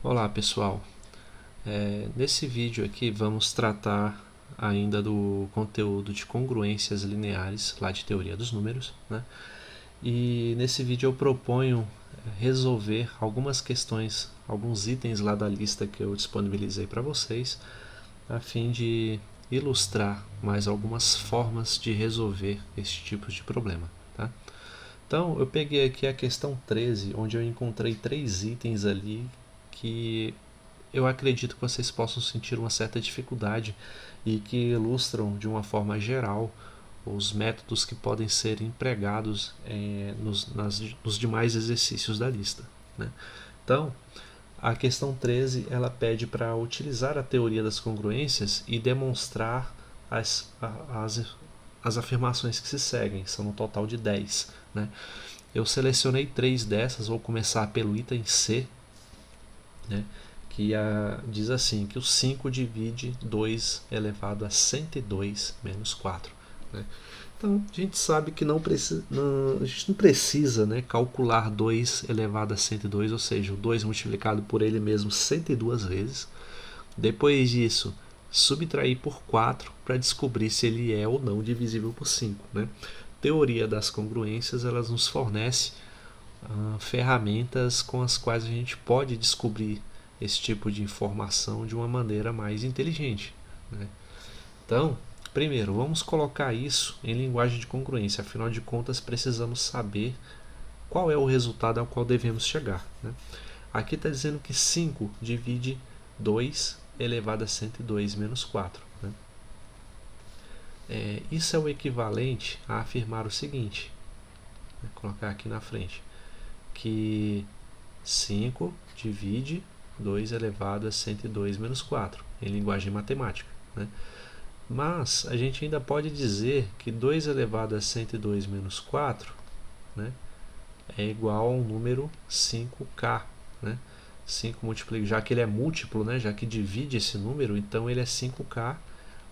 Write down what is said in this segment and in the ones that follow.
Olá pessoal, nesse vídeo aqui vamos tratar ainda do conteúdo de congruências lineares lá de teoria dos números, né? E nesse vídeo eu proponho resolver algumas questões, alguns itens lá da lista que eu disponibilizei para vocês, a fim de ilustrar mais algumas formas de resolver esse tipo de problema, tá? Então eu peguei aqui a questão 13, onde eu encontrei 3 itens ali que eu acredito que vocês possam sentir uma certa dificuldade e que ilustram de uma forma geral os métodos que podem ser empregados nos demais exercícios da lista, né? Então, a questão 13 ela pede para utilizar a teoria das congruências e demonstrar as afirmações que se seguem, são no total de 10, né? Eu selecionei 3 dessas, vou começar pelo item C, né, que diz assim, que o 5 divide 2 elevado a 102 menos 4. Né? Então, a gente sabe que a gente não precisa, né, calcular 2 elevado a 102, ou seja, o 2 multiplicado por ele mesmo 102 vezes. Depois disso, subtrair por 4 para descobrir se ele é ou não divisível por 5. Né? Teoria das congruências, elas nos fornece ferramentas com as quais a gente pode descobrir esse tipo de informação de uma maneira mais inteligente, né? Então, primeiro, vamos colocar isso em linguagem de congruência. Afinal de contas, precisamos saber qual é o resultado ao qual devemos chegar, né? Aqui está dizendo que 5 divide 2 elevado a 102 menos 4. Né? Isso é o equivalente a afirmar o seguinte, vou colocar aqui na frente, que 5 divide 2 elevado a 102 menos 4, em linguagem matemática, né? Mas a gente ainda pode dizer que 2 elevado a 102 menos 4, né, é igual a um número 5k. Né? 5 multiplica, já que ele é múltiplo, né, já que divide esse número, então ele é 5k,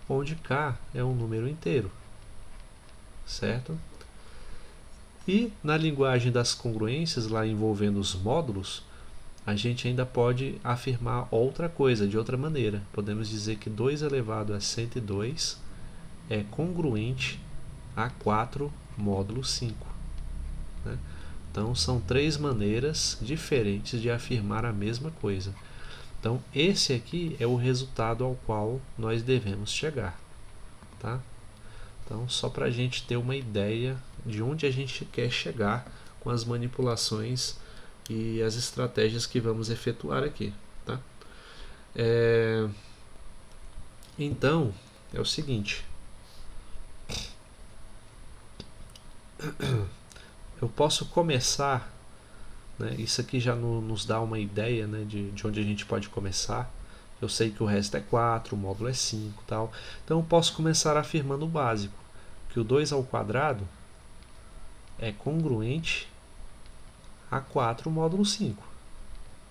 onde k é um número inteiro, certo? E na linguagem das congruências, lá envolvendo os módulos, a gente ainda pode afirmar outra coisa, de outra maneira. Podemos dizer que 2 elevado a 102 é congruente a 4 módulo 5. Né? Então, são 3 maneiras diferentes de afirmar a mesma coisa. Então, esse aqui é o resultado ao qual nós devemos chegar. Tá? Então, só para a gente ter uma ideia de onde a gente quer chegar com as manipulações e as estratégias que vamos efetuar aqui, tá? Então, é o seguinte, eu posso começar, né, isso aqui já nos dá uma ideia, né, de onde a gente pode começar. Eu sei que o resto é 4, o módulo é 5 e tal, então eu posso começar afirmando o básico, que o 2 ao quadrado é congruente a 4 módulo 5.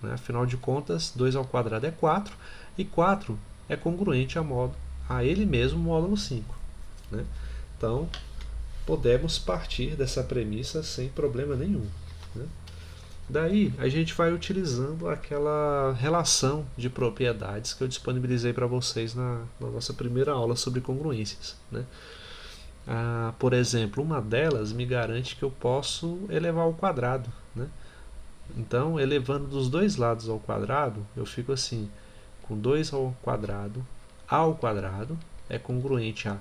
Né? Afinal de contas, 2 ao quadrado é 4 e 4 é congruente a ele mesmo módulo 5. Né? Então, podemos partir dessa premissa sem problema nenhum. Né? Daí, a gente vai utilizando aquela relação de propriedades que eu disponibilizei para vocês na nossa primeira aula sobre congruências. Né? Por exemplo, uma delas me garante que eu posso elevar ao quadrado. Né? Então, elevando dos dois lados ao quadrado, eu fico assim, com 2 ao quadrado é congruente a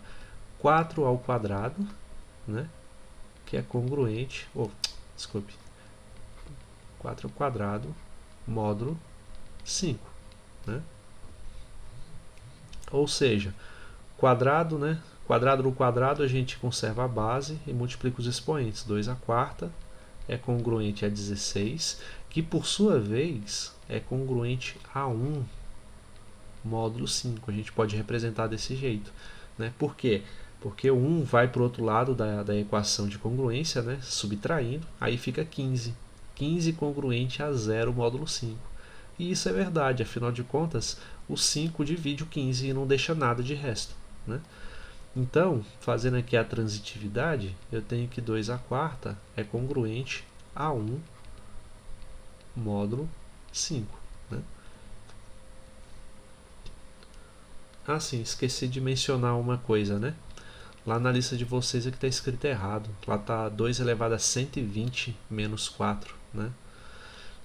4 ao quadrado, né, que é congruente, desculpe, 4 ao quadrado módulo 5. Né? Ou seja, quadrado, né, quadrado no quadrado a gente conserva a base e multiplica os expoentes. 2 à quarta é congruente a 16, que por sua vez é congruente a 1 módulo 5. A gente pode representar desse jeito. Né? Por quê? Porque o 1 vai para o outro lado da equação de congruência, né? Subtraindo, aí fica 15. 15 congruente a 0 módulo 5. E isso é verdade, afinal de contas, o 5 divide o 15 e não deixa nada de resto. Né? Então, fazendo aqui a transitividade, eu tenho que 2 à quarta é congruente a 1 módulo 5. Né? Ah, sim, esqueci de mencionar uma coisa, né? Lá na lista de vocês aqui está escrito errado. Lá está 2 elevado a 120 menos 4, né?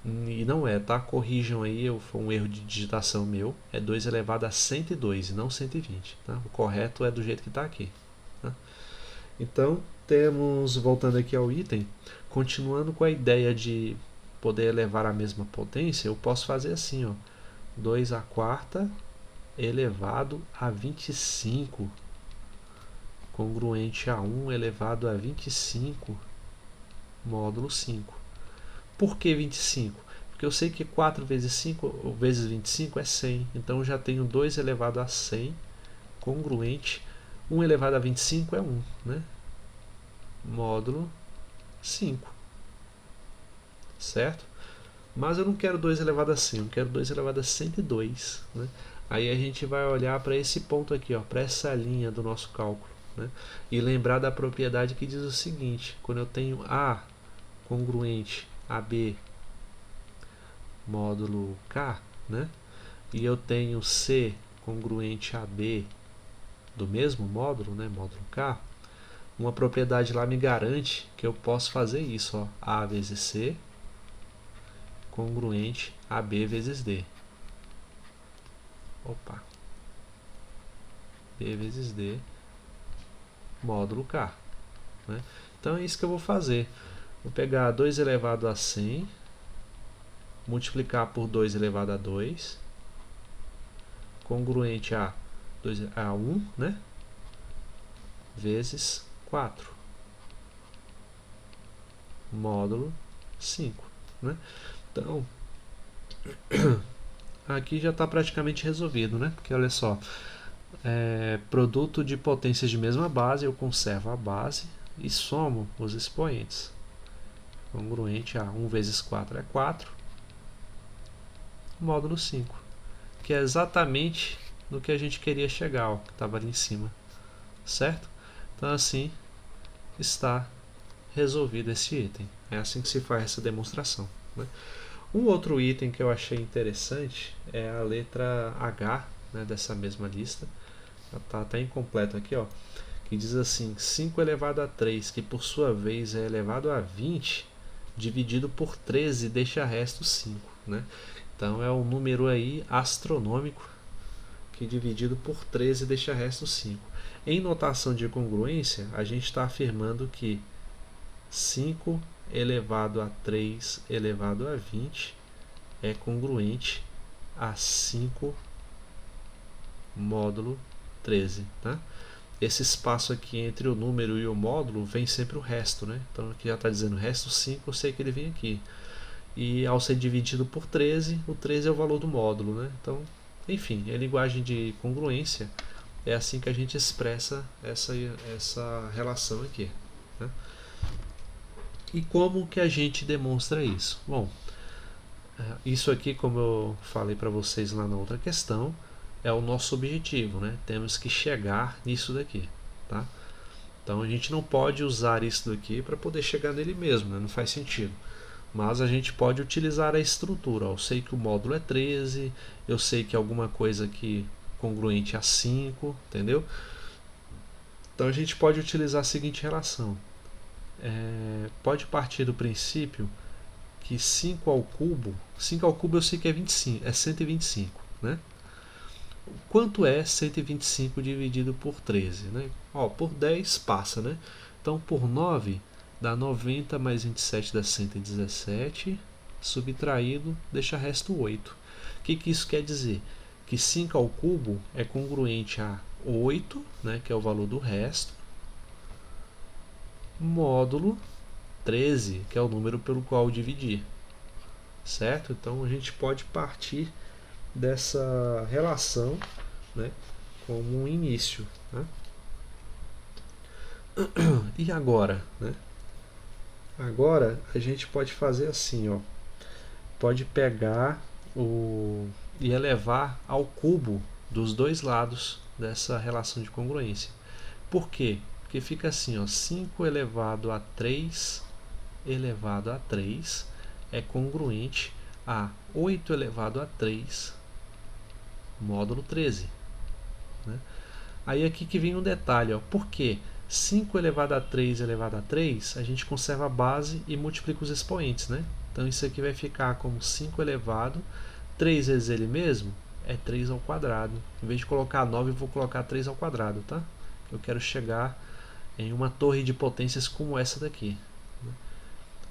E não é, tá? Corrijam aí, foi um erro de digitação meu. É 2 elevado a 102 e não 120, tá? O correto é do jeito que está aqui, tá? Então, temos, voltando aqui ao item, continuando com a ideia de poder elevar a mesma potência, eu posso fazer assim, ó, 2 a quarta elevado a 25, congruente a 1 elevado a 25, módulo 5. Por que 25? Porque eu sei que 4 vezes 5 vezes 25 é 100, então eu já tenho 2 elevado a 100, congruente, 1 elevado a 25 é 1, né? Módulo 5, certo? Mas eu não quero 2 elevado a 100, eu quero 2 elevado a 102, né? Aí a gente vai olhar para esse ponto aqui, para essa linha do nosso cálculo, né? E lembrar da propriedade que diz o seguinte: quando eu tenho A congruente a B módulo K, né? E eu tenho C congruente a B do mesmo módulo, né? Módulo K, uma propriedade lá me garante que eu posso fazer isso, A vezes C congruente a B vezes D. Opa. B vezes D módulo K, né? Então é isso que eu vou fazer. Vou pegar 2 elevado a 100, multiplicar por 2 elevado a 2, congruente a 1, né? Vezes 4, módulo 5, né? Então, aqui já está praticamente resolvido, né? Porque olha só, produto de potências de mesma base, eu conservo a base e somo os expoentes. Congruente a 1 vezes 4 é 4, módulo 5, que é exatamente no que a gente queria chegar, que estava ali em cima, certo? Então assim está resolvido esse item. É assim que se faz essa demonstração, né? Um outro item que eu achei interessante é a letra H, né, dessa mesma lista. Está até incompleto aqui, ó, que diz assim: 5 elevado a 3, que por sua vez é elevado a 20, dividido por 13 deixa resto 5, né? Então é um número aí astronômico, que dividido por 13 deixa resto 5. Em notação de congruência, a gente está afirmando que 5 elevado a 3 elevado a 20 é congruente a 5 módulo 13, tá? Esse espaço aqui entre o número e o módulo vem sempre o resto, né? Então aqui já está dizendo resto 5, eu sei que ele vem aqui. E ao ser dividido por 13, o 13 é o valor do módulo, né? Então, enfim, em linguagem de congruência, é assim que a gente expressa essa relação aqui, né? E como que a gente demonstra isso? Bom, isso aqui, como eu falei para vocês lá na outra questão, é o nosso objetivo, né? Temos que chegar nisso daqui, tá? Então a gente não pode usar isso daqui para poder chegar nele mesmo, né? Não faz sentido. Mas a gente pode utilizar a estrutura. Eu sei que o módulo é 13, eu sei que alguma coisa aqui congruente a 5, entendeu? Então a gente pode utilizar a seguinte relação. Pode partir do princípio que 5 ao cubo eu sei que é 25, é 125, né? Quanto é 125 dividido por 13, né? Ó, por 10 passa, né? Então por 9 dá 90 mais 27 dá 117, subtraído deixa resto 8. O que isso quer dizer? Que 5 ao cubo é congruente a 8, né, que é o valor do resto, módulo 13, que é o número pelo qual dividir, certo? Então a gente pode partir dessa relação, né, como um início, né? E agora, né? Agora a gente pode fazer assim, ó, pode pegar e elevar ao cubo dos dois lados dessa relação de congruência. Por quê? Porque fica assim, ó, 5 elevado a 3 elevado a 3 é congruente a 8 elevado a 3 módulo 13. né? Aí aqui que vem um detalhe, ó. Por quê? 5 elevado a 3 elevado a 3, a gente conserva a base e multiplica os expoentes, né? Então isso aqui vai ficar como 5 elevado, 3 vezes ele mesmo, é 3 ao quadrado. Em vez de colocar 9, eu vou colocar 3 ao quadrado, tá? Eu quero chegar em uma torre de potências como essa daqui.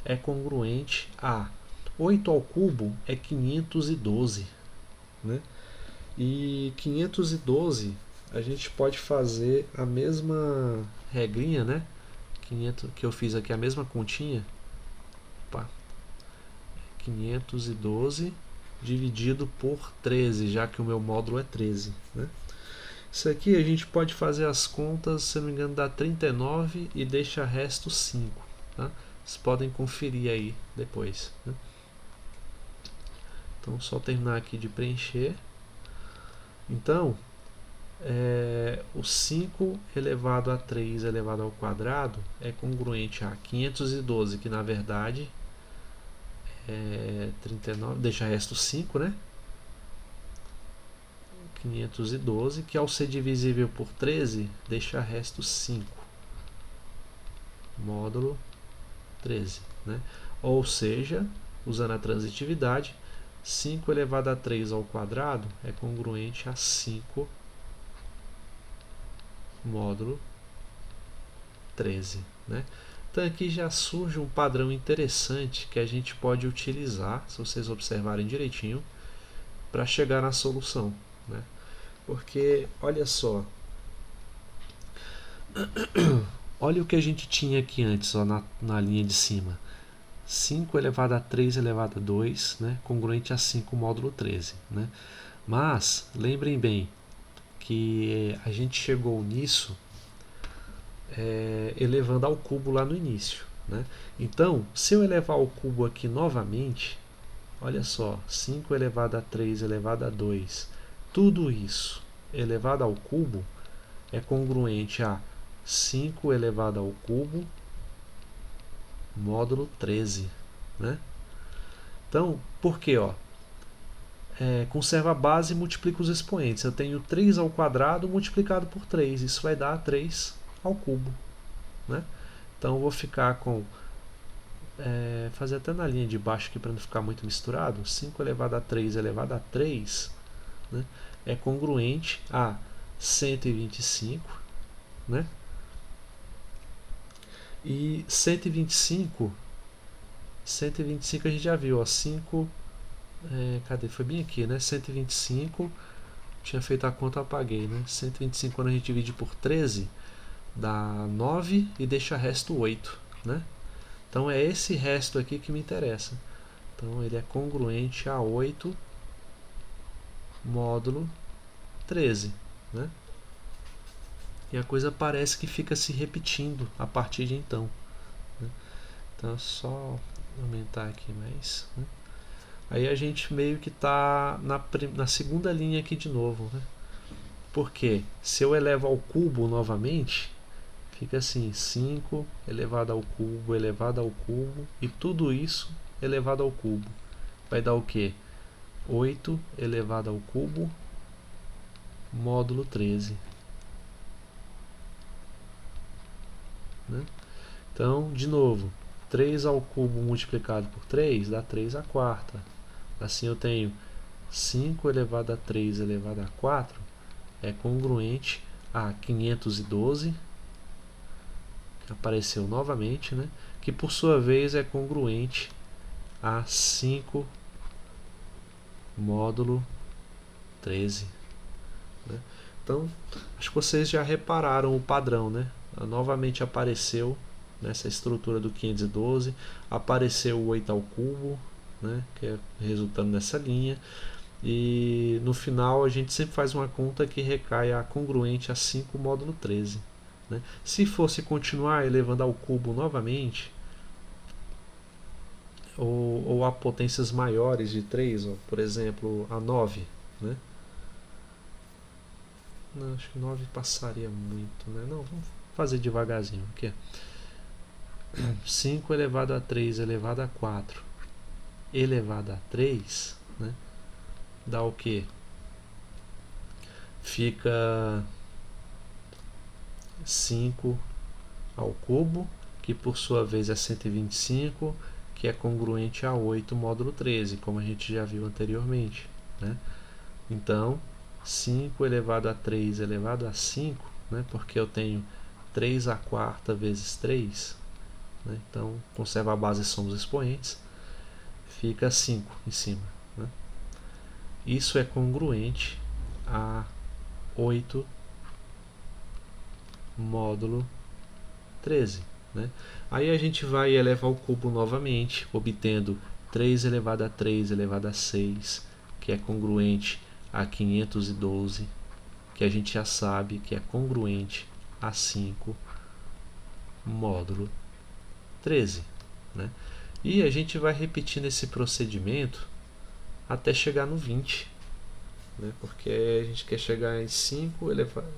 É congruente a 8 ao cubo é 512, né? E 512 a gente pode fazer a mesma regrinha, né? 500, que eu fiz aqui, a mesma continha. Opa. 512 dividido por 13, já que o meu módulo é 13, né? Isso aqui a gente pode fazer as contas, se não me engano, dá 39 e deixa resto 5. Tá? Vocês podem conferir aí depois, né? Então, só terminar aqui de preencher. Então, o 5 elevado a 3 elevado ao quadrado é congruente a 512, que na verdade é 39, deixa resto 5, né? 512, que ao ser divisível por 13, deixa resto 5. Módulo 13, né? Ou seja, usando a transitividade, 5 elevado a 3 ao quadrado é congruente a 5 módulo 13, né? Então aqui já surge um padrão interessante que a gente pode utilizar, se vocês observarem direitinho, para chegar na solução, né? Porque, olha só, olha o que a gente tinha aqui antes, ó, na linha de cima. 5 elevado a 3 elevado a 2, né, congruente a 5 módulo 13. Né? Mas, lembrem bem que a gente chegou nisso elevando ao cubo lá no início. Né? Então, se eu elevar ao cubo aqui novamente, olha só, 5 elevado a 3 elevado a 2, tudo isso elevado ao cubo é congruente a 5 elevado ao cubo módulo 13. Né? Então, por quê? Ó? Conserva a base e multiplica os expoentes. Eu tenho 3 ao quadrado multiplicado por 3. Isso vai dar 3 ao cubo. Né? Então, eu vou ficar com... fazer até na linha de baixo aqui para não ficar muito misturado. 5 elevado a 3 elevado a 3, né, é congruente a 125. Né? E 125 a gente já viu, ó, 5, cadê? Foi bem aqui, né? 125, tinha feito a conta, eu apaguei, né? 125 quando a gente divide por 13, dá 9 e deixa resto 8, né? Então é esse resto aqui que me interessa. Então ele é congruente a 8 módulo 13, né? E a coisa parece que fica se repetindo a partir de então. Né? Então é só aumentar aqui mais. Né? Aí a gente meio que está na segunda linha aqui de novo. Né? Porque se eu elevo ao cubo novamente, fica assim, 5 elevado ao cubo, e tudo isso elevado ao cubo. Vai dar o quê? 8 elevado ao cubo módulo 13. Né? Então, de novo, 3 ao cubo multiplicado por 3 dá 3 à quarta. Assim eu tenho 5 elevado a 3 elevado a 4 é congruente a 512, que apareceu novamente, né? Que por sua vez é congruente a 5 módulo 13. Né? Então, acho que vocês já repararam o padrão, né? Novamente apareceu nessa estrutura do 512, apareceu o 8 ao cubo, né, que é resultando nessa linha, e no final a gente sempre faz uma conta que recai a congruente a 5 módulo 13. Né? Se fosse continuar elevando ao cubo novamente, ou a potências maiores de 3, ó, por exemplo, a 9, né? Não, acho que 9 passaria muito, né? Não, vamos fazer devagarzinho aqui. 5 elevado a 3 elevado a 4 elevado a 3, né, dá o quê? fica 5 ao cubo, que por sua vez é 125, que é congruente a 8 módulo 13, como a gente já viu anteriormente, né? Então, 5 elevado a 3 elevado a 5, né? Porque eu tenho 3 a quarta vezes 3, né? Então, conserva a base e soma os expoentes, fica 5 em cima, né? Isso é congruente a 8 módulo 13, né? Aí a gente vai elevar ao cubo novamente, obtendo 3 elevado a 3 elevado a 6, que é congruente a 512, que a gente já sabe que é congruente a 5 módulo 13, né? E a gente vai repetindo esse procedimento até chegar no 20, né? Porque a gente quer chegar em 5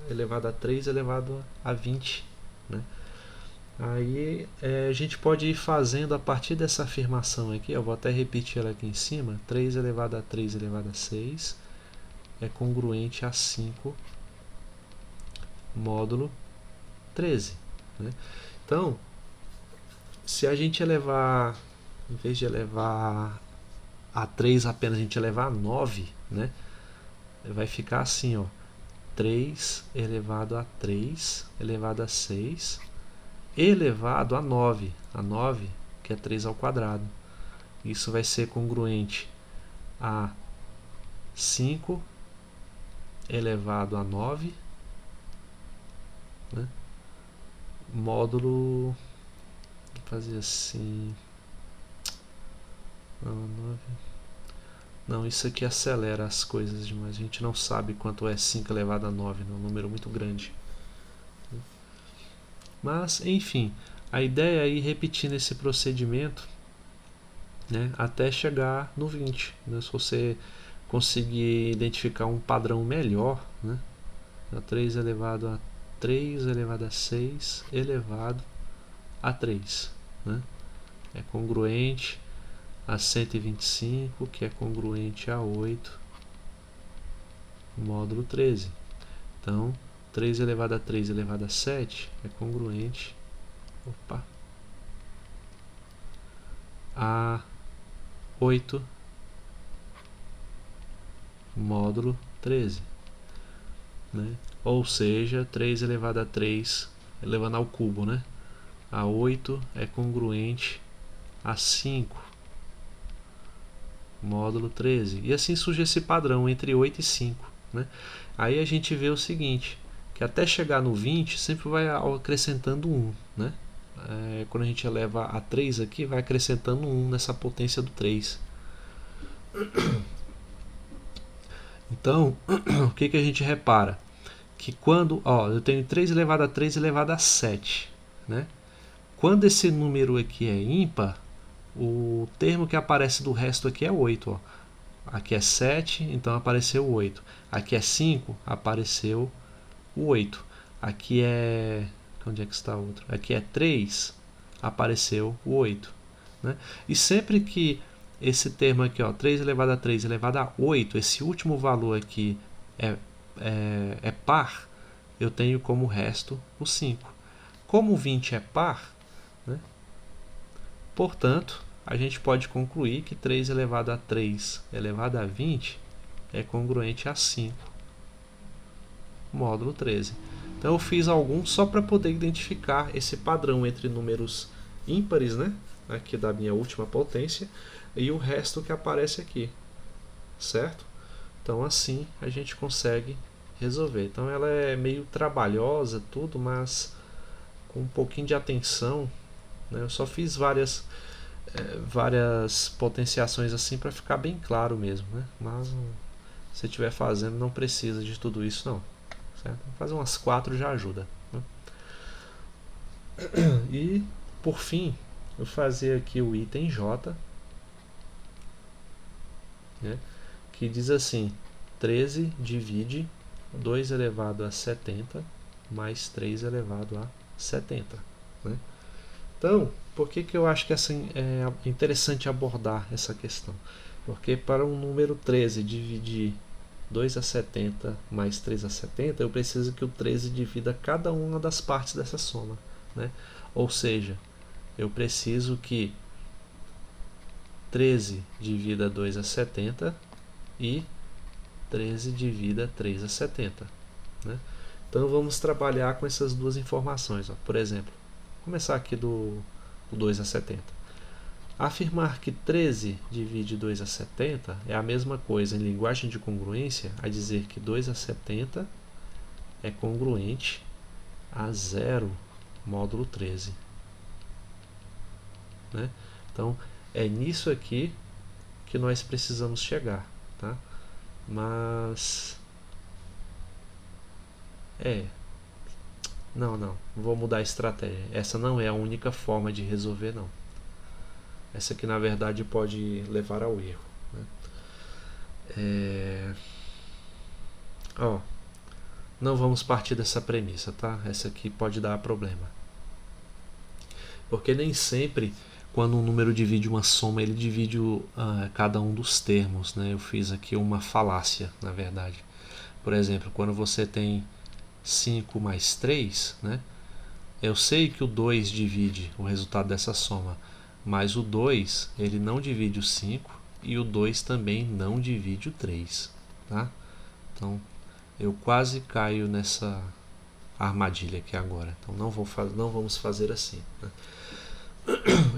elevado a 3 elevado a 20, né? Aí a gente pode ir fazendo a partir dessa afirmação aqui, eu vou até repetir ela aqui em cima, 3 elevado a 3 elevado a 6 é congruente a 5 módulo 13, né? Então, se a gente elevar, em vez de elevar a 3 apenas, a gente elevar a 9, né? Vai ficar assim, ó, 3 elevado a 3 elevado a 6 elevado a 9, que é 3 ao quadrado. Isso vai ser congruente a 5 elevado a 9, né? Módulo, vou fazer assim, não, isso aqui acelera as coisas demais, a gente não sabe quanto é 5 elevado a 9, é um número muito grande. Mas, enfim, a ideia é ir repetindo esse procedimento, né, até chegar no 20. Né? Se você conseguir identificar um padrão melhor, né, 3 elevado a 3 elevado a 6 elevado a 3. Né? É congruente a 125, que é congruente a 8 módulo 13. Então, 3 elevado a 3 elevado a 7 é congruente a 8 módulo 13. Né? Ou seja, 3 elevado a 3 elevando ao cubo, né? A 8 é congruente a 5 módulo 13. E assim surge esse padrão entre 8 e 5. Né? Aí a gente vê o seguinte, que até chegar no 20 sempre vai acrescentando 1. Né? Quando a gente eleva a 3 aqui, vai acrescentando 1 nessa potência do 3. Então, o que a gente repara? Que quando eu tenho 3 elevado a 3 elevado a 7, né? Quando esse número aqui é ímpar, o termo que aparece do resto aqui é 8. Ó. Aqui é 7, então apareceu 8. Aqui é 5, apareceu o 8. Aqui é... onde é que está o outro? Aqui é 3, apareceu o 8. Né? E sempre que esse termo aqui, ó, 3 elevado a 3 elevado a 8, esse último valor aqui é par, eu tenho como resto o 5. Como o 20 é par, né? Portanto, a gente pode concluir que 3 elevado a 3 elevado a 20 é congruente a 5 módulo 13. Então eu fiz alguns só para poder identificar esse padrão entre números ímpares, né? Aqui da minha última potência, e o resto que aparece aqui, certo? Então assim a gente consegue resolver. Então ela é meio trabalhosa, tudo, mas com um pouquinho de atenção, né? Eu só fiz várias potenciações assim para ficar bem claro mesmo, né? Mas se estiver fazendo não precisa de tudo isso não, certo? Fazer umas 4 já ajuda, né? E por fim eu fazer aqui o item J, né? Que diz assim: 13 divide 2 elevado a 70 mais 3 elevado a 70, né? Então, por que eu acho que assim, é interessante abordar essa questão? Porque para um número 13 dividir 2 a 70 mais 3 a 70, eu preciso que o 13 divida cada uma das partes dessa soma, né? Ou seja, eu preciso que 13 divida 2 a 70 e 13 divida 3 a 70, né? Então vamos trabalhar com essas duas informações, ó. Por exemplo, vou começar aqui do 2 a 70. Afirmar que 13 divide 2 a 70 é a mesma coisa em linguagem de congruência a dizer que 2 a 70 é congruente a 0 módulo 13, né? Então é nisso aqui que nós precisamos chegar, tá? Mas não vou mudar a estratégia. Essa não é a única forma de resolver, não. Essa aqui na verdade pode levar ao erro, né? Não vamos partir dessa premissa, tá? Essa aqui pode dar problema, porque nem sempre quando um número divide uma soma, ele divide cada um dos termos, né? Eu fiz aqui uma falácia, na verdade. Por exemplo, quando você tem 5 mais 3, né? Eu sei que o 2 divide o resultado dessa soma, mas o 2 ele não divide o 5 e o 2 também não divide o 3, tá? Então eu quase caio nessa armadilha aqui agora. Então não vamos fazer assim, né?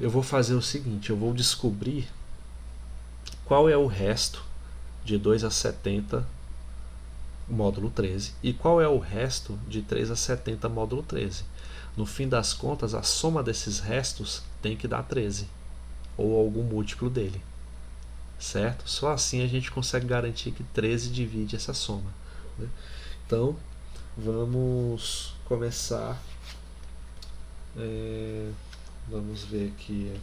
Eu vou fazer o seguinte, eu vou descobrir qual é o resto de 2 a 70 módulo 13 e qual é o resto de 3 a 70 módulo 13. No fim das contas, a soma desses restos tem que dar 13 ou algum múltiplo dele, certo? Só assim a gente consegue garantir que 13 divide essa soma, né? Então vamos começar. Vamos ver aqui.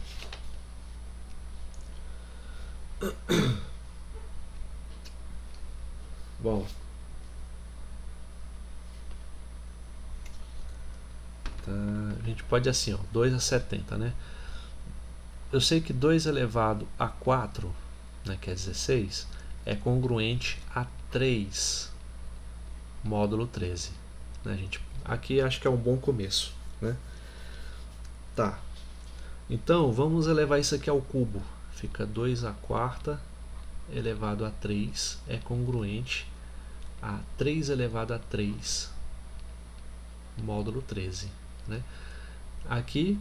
Bom, tá, a gente pode assim, ó, 2 a 70, né? Eu sei que 2 elevado a 4, né, que é 16, é congruente a 3 módulo 13, né, gente? Aqui acho que é um bom começo, né? Tá. Então, vamos elevar isso aqui ao cubo. Fica 2 a quarta elevado a 3 é congruente a 3 elevado a 3 módulo 13, né? Aqui,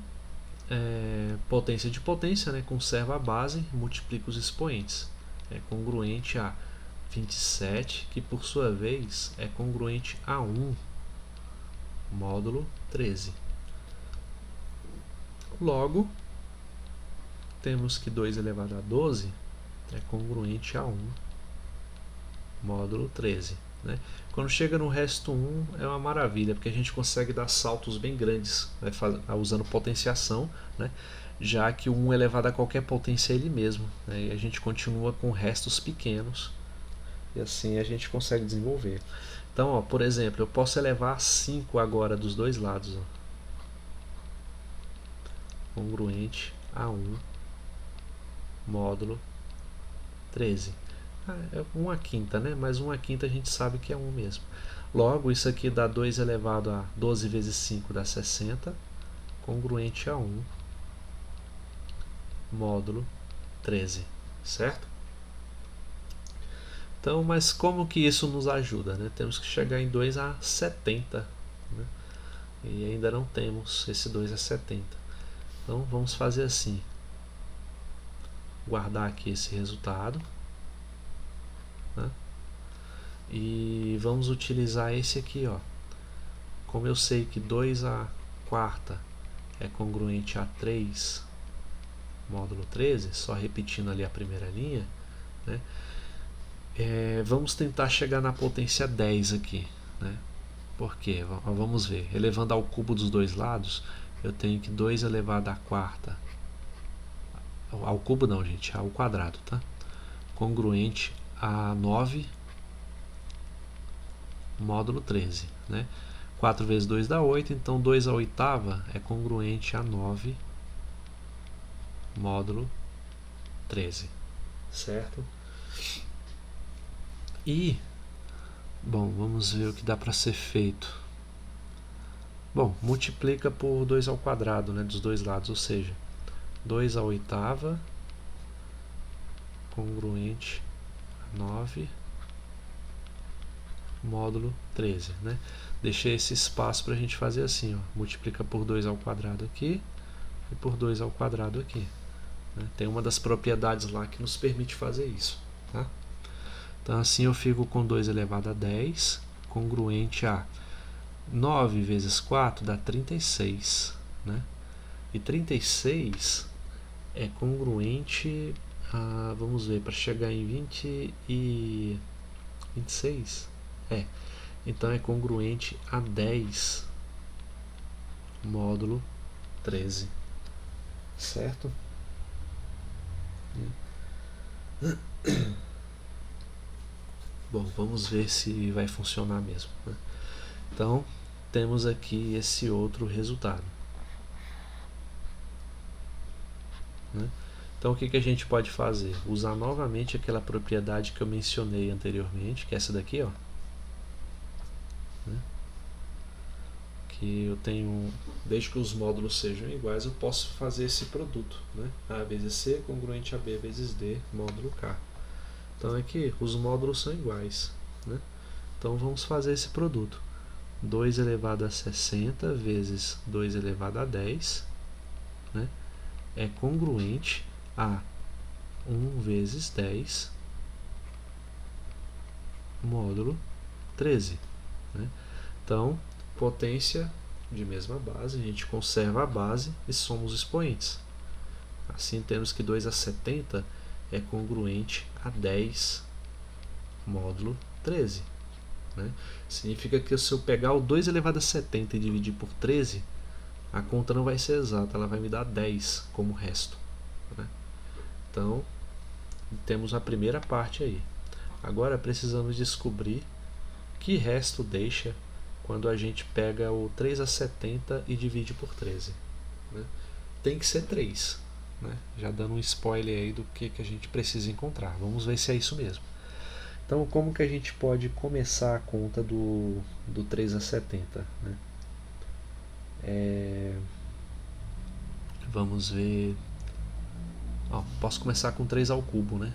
potência de potência, né? Conserva a base, multiplica os expoentes. É congruente a 27, que por sua vez é congruente a 1 módulo 13. Logo, temos que 2 elevado a 12 é congruente a 1 módulo 13, né? Quando chega no resto 1 é uma maravilha, porque a gente consegue dar saltos bem grandes, né, usando potenciação, né? Já que o 1 elevado a qualquer potência é ele mesmo, né? E a gente continua com restos pequenos e assim a gente consegue desenvolver. Então, ó, por exemplo, eu posso elevar 5 agora dos dois lados, ó, congruente a 1 módulo 13. É 1 a quinta, né? Mas 1 a quinta a gente sabe que é 1 mesmo. Logo, isso aqui dá 2 elevado a 12 vezes 5 dá 60, congruente a 1 módulo 13, certo? Então, mas como que isso nos ajuda, né? Temos que chegar em 2 a 70, né? E ainda não temos esse 2 a 70. Então, vamos fazer assim. Guardar aqui esse resultado, né? E vamos utilizar esse aqui, ó. Como eu sei que 2 a quarta é congruente a 3 módulo 13, só repetindo ali a primeira linha, né? Vamos tentar chegar na potência 10 aqui, né? Por quê? Vamos ver. Elevando ao cubo dos dois lados, eu tenho que 2 elevado à quarta, ao cubo não, gente, ao quadrado, tá? Congruente a 9 módulo 13, né? 4 vezes 2 dá 8, então 2 à oitava é congruente a 9 módulo 13, certo? E Bom, vamos ver o que dá para ser feito. Bom, multiplica por 2 ao quadrado, né, dos dois lados, ou seja, 2 à oitava congruente a 9 módulo 13, né? Deixei esse espaço para a gente fazer assim, ó, multiplica por 2 ao quadrado aqui e por 2 ao quadrado aqui. Né? Tem uma das propriedades lá que nos permite fazer isso. Tá? Então assim eu fico com 2 elevado a 10, congruente a 9 vezes 4 dá 36. Né? E 36 é congruente a, vamos ver, para chegar em 20 e 26, então é congruente a 10 módulo 13, certo? Bom, vamos ver se vai funcionar mesmo, né? Então temos aqui esse outro resultado, né? Então o que a gente pode fazer? Usar novamente aquela propriedade que eu mencionei anteriormente, que é essa daqui, ó, né? Que eu tenho, desde que os módulos sejam iguais, eu posso fazer esse produto, né? A vezes C congruente a B vezes D módulo K. Então aqui os módulos são iguais, né? Então vamos fazer esse produto. 2 elevado a 60 vezes 2 elevado a 10, né? É congruente a 1 vezes 10 módulo 13. Né? Então, potência de mesma base, a gente conserva a base e soma os expoentes. Assim temos que 2 a 70 é congruente a 10 módulo 13. Né? Significa que se eu pegar o 2 elevado a 70 e dividir por 13, a conta não vai ser exata, ela vai me dar 10 como resto. Né? Então, temos a primeira parte aí. Agora precisamos descobrir que resto deixa quando a gente pega o 3 a 70 e divide por 13. Né? Tem que ser 3. Né? Já dando um spoiler aí do que a gente precisa encontrar. Vamos ver se é isso mesmo. Então, como que a gente pode começar a conta do 3 a 70? Né? Vamos ver. Posso começar com 3 ao cubo, né?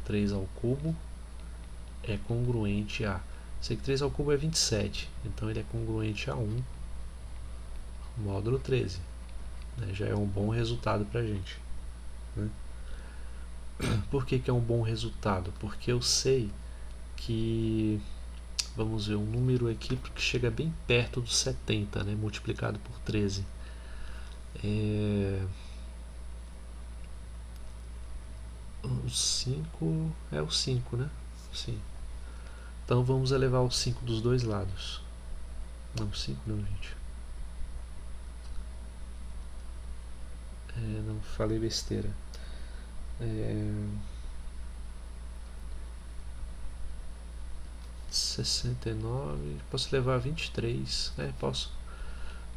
3 ao cubo é congruente a... Sei que 3 ao cubo é 27, então ele é congruente a 1 módulo 13. Né? Já é um bom resultado para a gente. Né? Por que é um bom resultado? Porque eu sei que... Vamos ver um número aqui que chega bem perto dos 70, né? Multiplicado por 13. O 5 é o 5, né? Sim. Então vamos elevar o 5 dos dois lados. Não, 5 não, gente. Não, falei besteira. 69. Posso levar 23. Posso.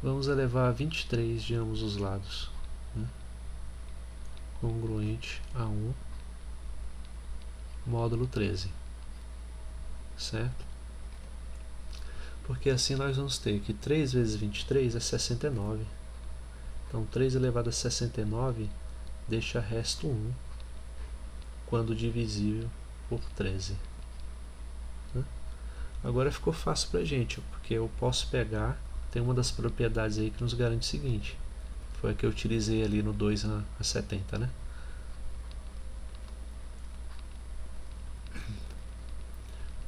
Vamos elevar 23 de ambos os lados. Né? Congruente a 1 módulo 13. Certo? Porque assim nós vamos ter que 3 vezes 23 é 69. Então 3 elevado a 69 deixa resto 1 quando divisível por 13. Né? Agora ficou fácil pra gente, porque eu posso pegar, tem uma das propriedades aí que nos garante o seguinte, foi a que eu utilizei ali no 2 a 70, né?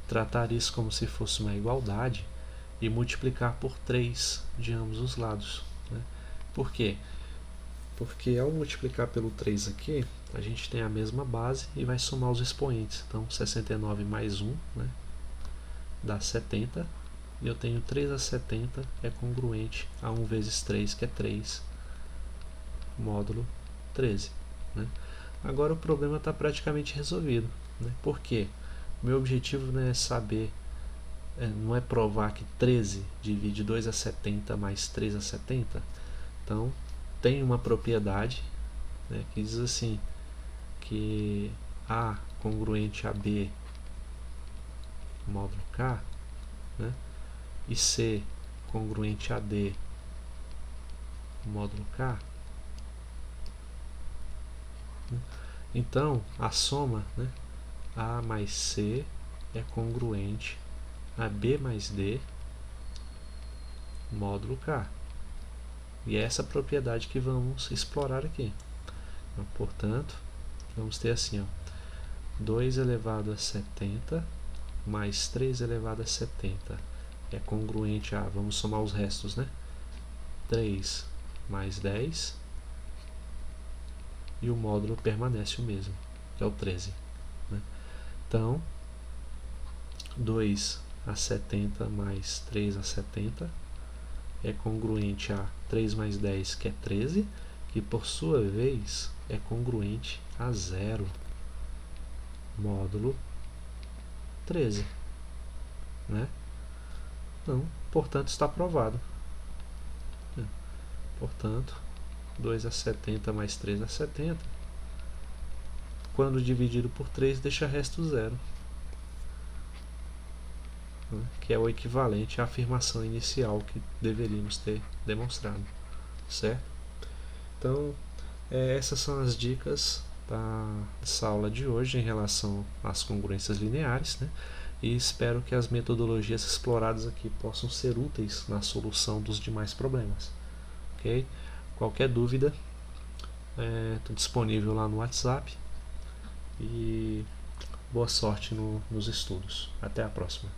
Tratar isso como se fosse uma igualdade e multiplicar por 3 de ambos os lados. Né? Por quê? Porque ao multiplicar pelo 3 aqui, a gente tem a mesma base e vai somar os expoentes. Então 69 mais 1, né, dá 70. E eu tenho 3 a 70 é congruente a 1 vezes 3, que é 3, módulo 13. Né? Agora o problema está praticamente resolvido. Né? Por quê? Meu objetivo não é saber, não é provar que 13 divide 2 a 70 mais 3 a 70. Então, tem uma propriedade, né, que diz assim, que A congruente a B módulo K, né? E C congruente a D, módulo K, né? Então, a soma, né, A mais C é congruente a B mais D, módulo K. E é essa propriedade que vamos explorar aqui. Então, portanto, vamos ter assim, ó, 2 elevado a 70 mais 3 elevado a 70 é congruente a, vamos somar os restos, né? 3 mais 10, e o módulo permanece o mesmo, que é o 13. Né? Então, 2 a 70 mais 3 a 70 é congruente a 3 mais 10, que é 13, que por sua vez é congruente a 0, módulo 13. Né? Então, portanto, está provado. Portanto, 2 a 70 mais 3 a 70, quando dividido por 3, deixa resto 0, né? Que é o equivalente à afirmação inicial que deveríamos ter demonstrado. Certo? Então, essas são as dicas dessa aula de hoje em relação às congruências lineares, né? E espero que as metodologias exploradas aqui possam ser úteis na solução dos demais problemas. Ok? Qualquer dúvida, estou disponível lá no WhatsApp, e boa sorte nos estudos. Até a próxima.